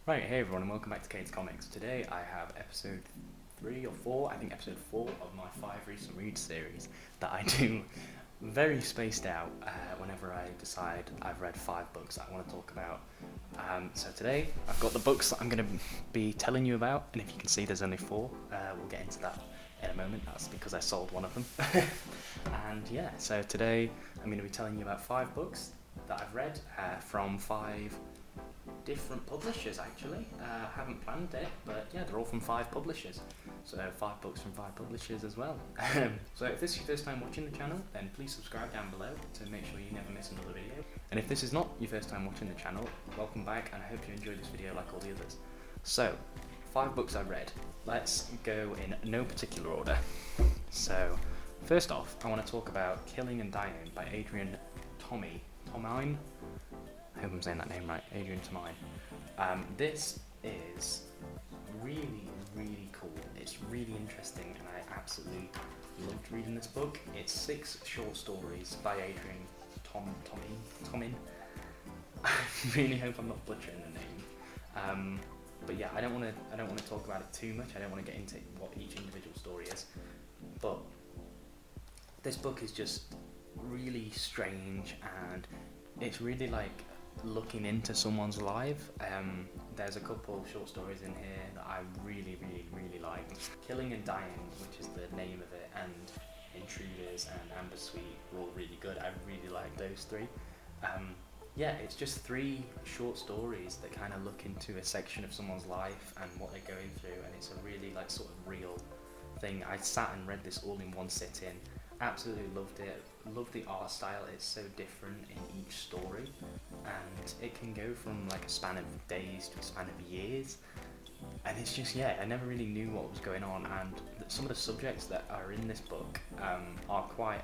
Right, hey everyone, and welcome back to Kane's Comics. Today I have episode 3 or 4, I think episode 4 of my 5 recent reads series that I do very spaced out whenever I decide I've read 5 books that I want to talk about. So today I've got the books that I'm going to be telling you about, and if you can see there's only 4, we'll get into that in a moment. That's because I sold one of them. And yeah, so today I'm going to be telling you about 5 books that I've read from 5 different publishers actually. Haven't planned it, but yeah, they're all from 5 publishers. So 5 books from 5 publishers as well. So if this is your first time watching the channel, then please subscribe down below to make sure you never miss another video. And if this is not your first time watching the channel, welcome back, and I hope you enjoyed this video like all the others. So, 5 books I read. Let's go in no particular order. So, first off, I want to talk about Killing and Dying by Adrian Tomine. I hope I'm saying that name right, Adrian Tomine. This is really, really cool. It's really interesting, and I absolutely loved reading this book. It's 6 short stories by Adrian Tomine. I really hope I'm not butchering the name. But yeah, I don't want to talk about it too much. I don't want to get into what each individual story is. But this book is just really strange, and it's really like looking into someone's life. There's a couple short stories in here that I really liked. Killing and Dying, which is the name of it, and Intruders and Amber Sweet were all really good. I really like those 3. Yeah, it's just 3 short stories that kind of look into a section of someone's life and what they're going through, and it's a really like sort of real thing. I sat and read this all in one sitting. Absolutely loved it. Love the art style. It's so different in each story, and it can go from like a span of days to a span of years, and it's just, yeah, I never really knew what was going on, and some of the subjects that are in this book are quite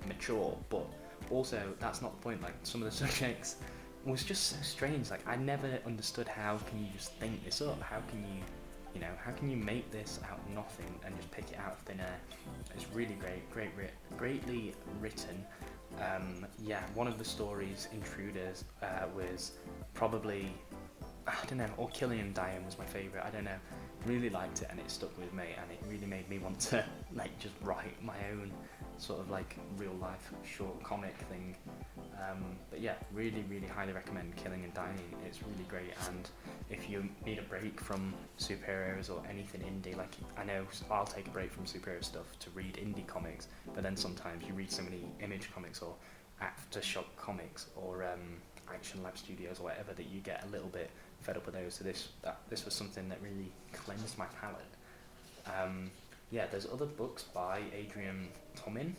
mature, but also that's not the point. Like, some of the subjects was just so strange. Like, I never understood, how can you just think this up? How can you make this out of nothing and just pick it out of thin air? It's really greatly written. Yeah, one of the stories, Intruders, was probably, I don't know, or Killing and Dying was my favourite. I don't know, really liked it, and it stuck with me, and it really made me want to like just write my own sort of like real life short comic thing. But yeah, really highly recommend Killing and Dying. It's really great, and if you need a break from superheroes or anything indie, like, I know I'll take a break from superhero stuff to read indie comics, but then sometimes you read so many Image comics or Aftershock comics or Action Lab Studios or whatever that you get a little bit fed up with those. So this was something that really cleansed my palate. Yeah, there's other books by Adrian Tomine.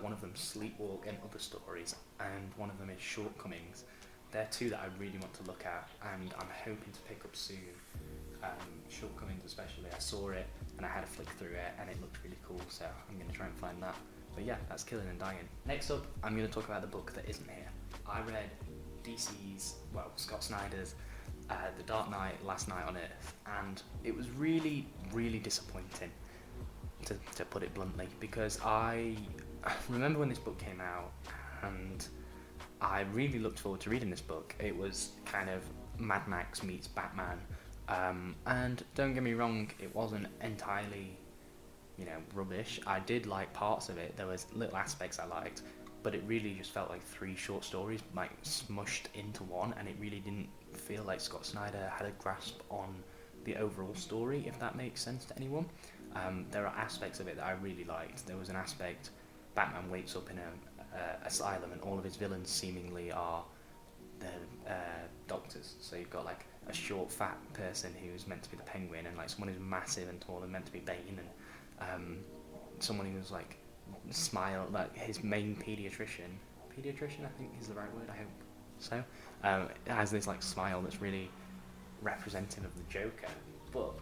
One of them, Sleepwalk and Other Stories, and one of them is Shortcomings. They're 2 that I really want to look at, and I'm hoping to pick up soon. Shortcomings especially, I saw it and I had a flick through it and it looked really cool, so I'm going to try and find that. But yeah, that's Killing and Dying. Next up, I'm going to talk about the book that isn't here. I read Scott Snyder's The Dark Knight Last Night on Earth, and it was really disappointing, to put it bluntly, because I remember when this book came out, and I really looked forward to reading this book. It was kind of Mad Max meets Batman, and don't get me wrong, it wasn't entirely, rubbish. I did like parts of it. There was little aspects I liked, but it really just felt like 3 short stories like smushed into one, and it really didn't feel like Scott Snyder had a grasp on the overall story, if that makes sense to anyone. There are aspects of it that I really liked. There was an aspect, Batman wakes up in a asylum, and all of his villains seemingly are the doctors. So you've got like a short fat person who's meant to be the Penguin, and like someone who's massive and tall and meant to be Bane, and someone who's like like his main pediatrician I think is the right word, I hope so, has this like smile that's really representative of the Joker. But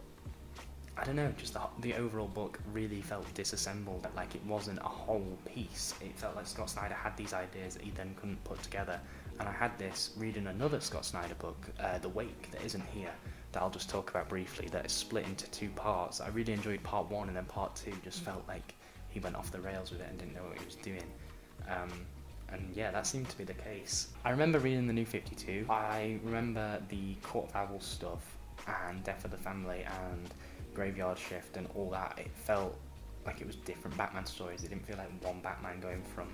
I don't know, just the overall book really felt disassembled, like it wasn't a whole piece. It felt like Scott Snyder had these ideas that he then couldn't put together, and I had this reading another Scott Snyder book, The Wake, that isn't here, that I'll just talk about briefly, that is split into 2 parts. I really enjoyed part 1, and then part 2 just felt like he went off the rails with it and didn't know what he was doing. And yeah, that seemed to be the case. I remember reading the New 52. I remember the Court of Owls stuff and Death of the Family and Graveyard Shift and all that. It felt like it was different Batman stories. It didn't feel like one Batman going from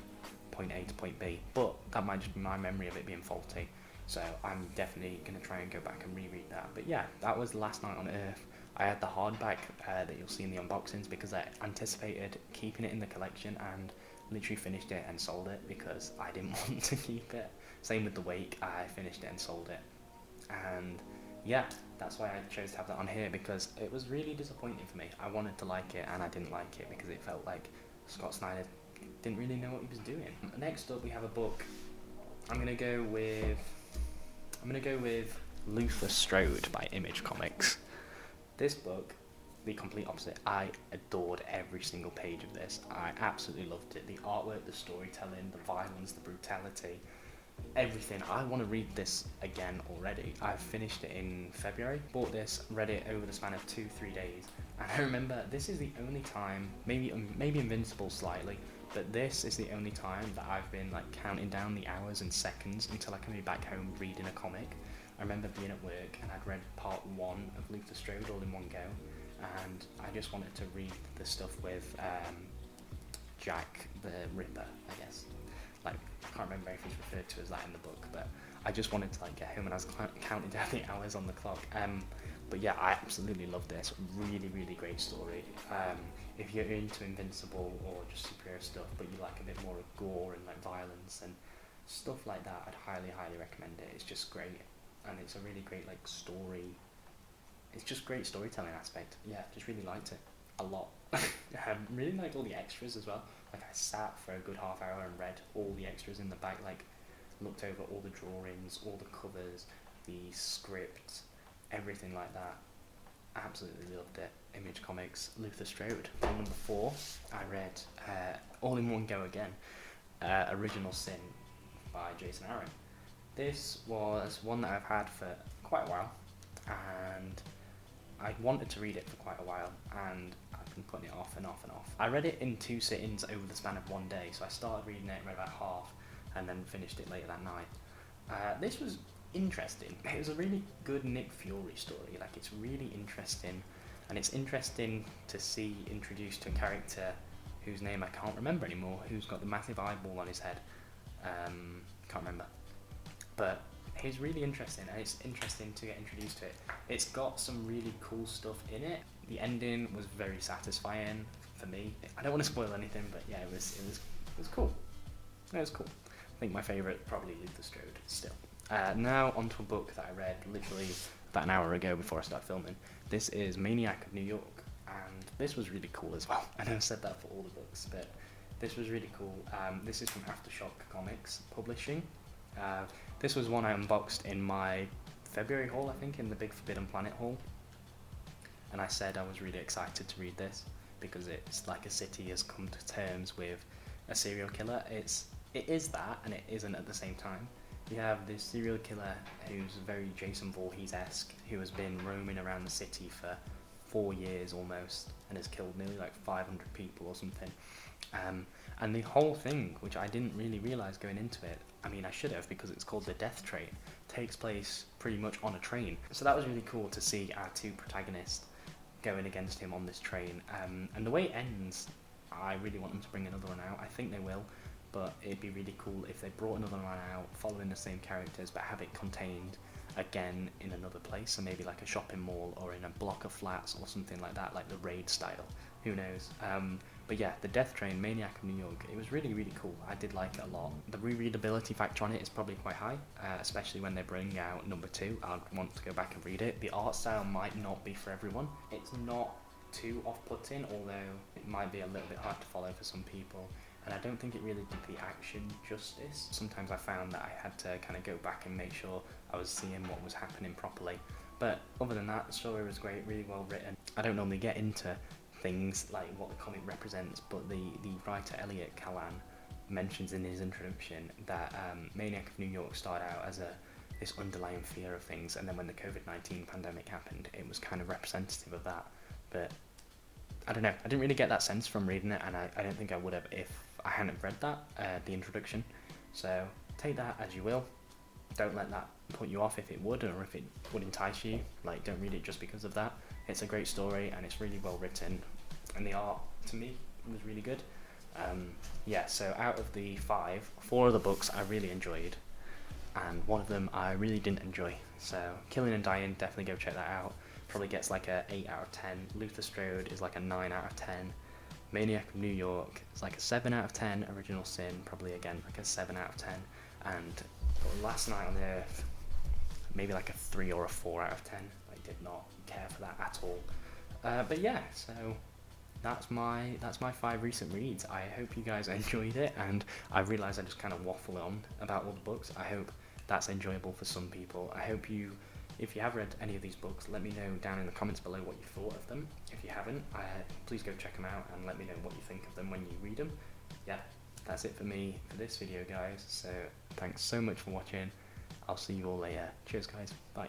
point A to point B. But that might just be my memory of it being faulty. So I'm definitely going to try and go back and reread that. But yeah, that was Last Night on Earth. I had the hardback that you'll see in the unboxings because I anticipated keeping it in the collection and literally finished it and sold it because I didn't want to keep it. Same with The Wake, I finished it and sold it. And yeah, that's why I chose to have that on here because it was really disappointing for me. I wanted to like it and I didn't like it because it felt like Scott Snyder didn't really know what he was doing. Next up we have a book. I'm gonna go with Luther Strode by Image Comics. This book, the complete opposite. I adored every single page of this. I absolutely loved it. The artwork, the storytelling, the violence, the brutality, everything. I want to read this again already. I finished it in February. Bought this, read it over the span of 2-3 days. And I remember this is the only time, maybe Invincible slightly, but this is the only time that I've been like counting down the hours and seconds until I can be back home reading a comic. I remember being at work and I'd read part 1 of Luther Strode all in one go, and I just wanted to read the stuff with Jack the Ripper, I guess. Like, I can't remember if he's referred to as that in the book, but I just wanted to like get home and I was counting down the hours on the clock. But yeah, I absolutely loved this. Really, really great story. If you're into Invincible or just superhero stuff, but you like a bit more of gore and like violence and stuff like that, I'd highly, highly recommend it. It's just great, and it's a really great like story. It's just great storytelling aspect. Yeah, just really liked it a lot. I really liked all the extras as well. Like I sat for a good half hour and read all the extras in the back, like looked over all the drawings, all the covers, the script, everything like that. Absolutely loved it. Image Comics, Luther Strode. And number 4, I read all in one go again, Original Sin by Jason Aaron. This was one that I've had for quite a while, and I wanted to read it for quite a while, and I've been putting it off and off and off. I read it in 2 sittings over the span of one day, so I started reading it, read about half, and then finished it later that night. This was interesting. It was a really good Nick Fury story. Like, it's really interesting, and it's interesting to see introduced to a character whose name I can't remember anymore, who's got the massive eyeball on his head. Can't remember. But he's really interesting, and it's interesting to get introduced to it. It's got some really cool stuff in it. The ending was very satisfying for me. I don't want to spoil anything, but yeah, it was cool. It was cool. I think my favourite probably Luther Strode still. Now onto a book that I read literally about an hour ago before I started filming. This is Maniac New York, and this was really cool as well. I know I said that for all the books, but this was really cool. This is from Aftershock Comics Publishing. This was one I unboxed in my February haul, I think, in the Big Forbidden Planet haul. And I said I was really excited to read this because it's like a city has come to terms with a serial killer. It is that, and it isn't at the same time. You have this serial killer who's very Jason Voorhees-esque, who has been roaming around the city for 4 years almost, and has killed nearly like 500 people or something. And the whole thing, which I didn't really realise going into it, I mean I should have because it's called The Death Train, takes place pretty much on a train. So that was really cool to see our 2 protagonists going against him on this train. And the way it ends, I really want them to bring another one out. I think they will, but it'd be really cool if they brought another one out following the same characters but have it contained again in another place, so maybe like a shopping mall or in a block of flats or something like that, like the Raid style, who knows. But yeah, The Death Train, Maniac New York, it was really, really cool. I did like it a lot. The rereadability factor on it is probably quite high, especially when they bring out number 2. I'd want to go back and read it. The art style might not be for everyone. It's not too off-putting, although it might be a little bit hard to follow for some people. And I don't think it really did the action justice. Sometimes I found that I had to kind of go back and make sure I was seeing what was happening properly. But other than that, the story was great, really well written. I don't normally get into things like what the comic represents, but the writer Elliot Callan mentions in his introduction that Maniac of New York started out as this underlying fear of things, and then when the COVID-19 pandemic happened, it was kind of representative of that. But I don't know, I didn't really get that sense from reading it, and I don't think I would have if I hadn't read that, the introduction. So take that as you will. Don't let that put you off if it would, or if it would entice you. Like, don't read it just because of that. It's a great story and it's really well written, and the art to me was really good. Yeah, so out of the 5, 4 of the books I really enjoyed, and one of them I really didn't enjoy. So Killing and Dying, definitely go check that out. Probably gets like a 8 out of 10. Luther Strode is like a 9 out of 10. Maniac New York is like a 7 out of 10. Original Sin, probably again like a 7 out of 10. And Last Night on Earth, maybe like a 3 or a 4 out of 10. I did not care for that at all. But yeah, so that's my 5 recent reads. I hope you guys enjoyed it, and I realise I just kind of waffle on about all the books. I hope that's enjoyable for some people. I hope you, if you have read any of these books, let me know down in the comments below what you thought of them. If you haven't, please go check them out and let me know what you think of them when you read them. Yeah, that's it for me for this video, guys. So thanks so much for watching. I'll see you all later. Cheers, guys. Bye.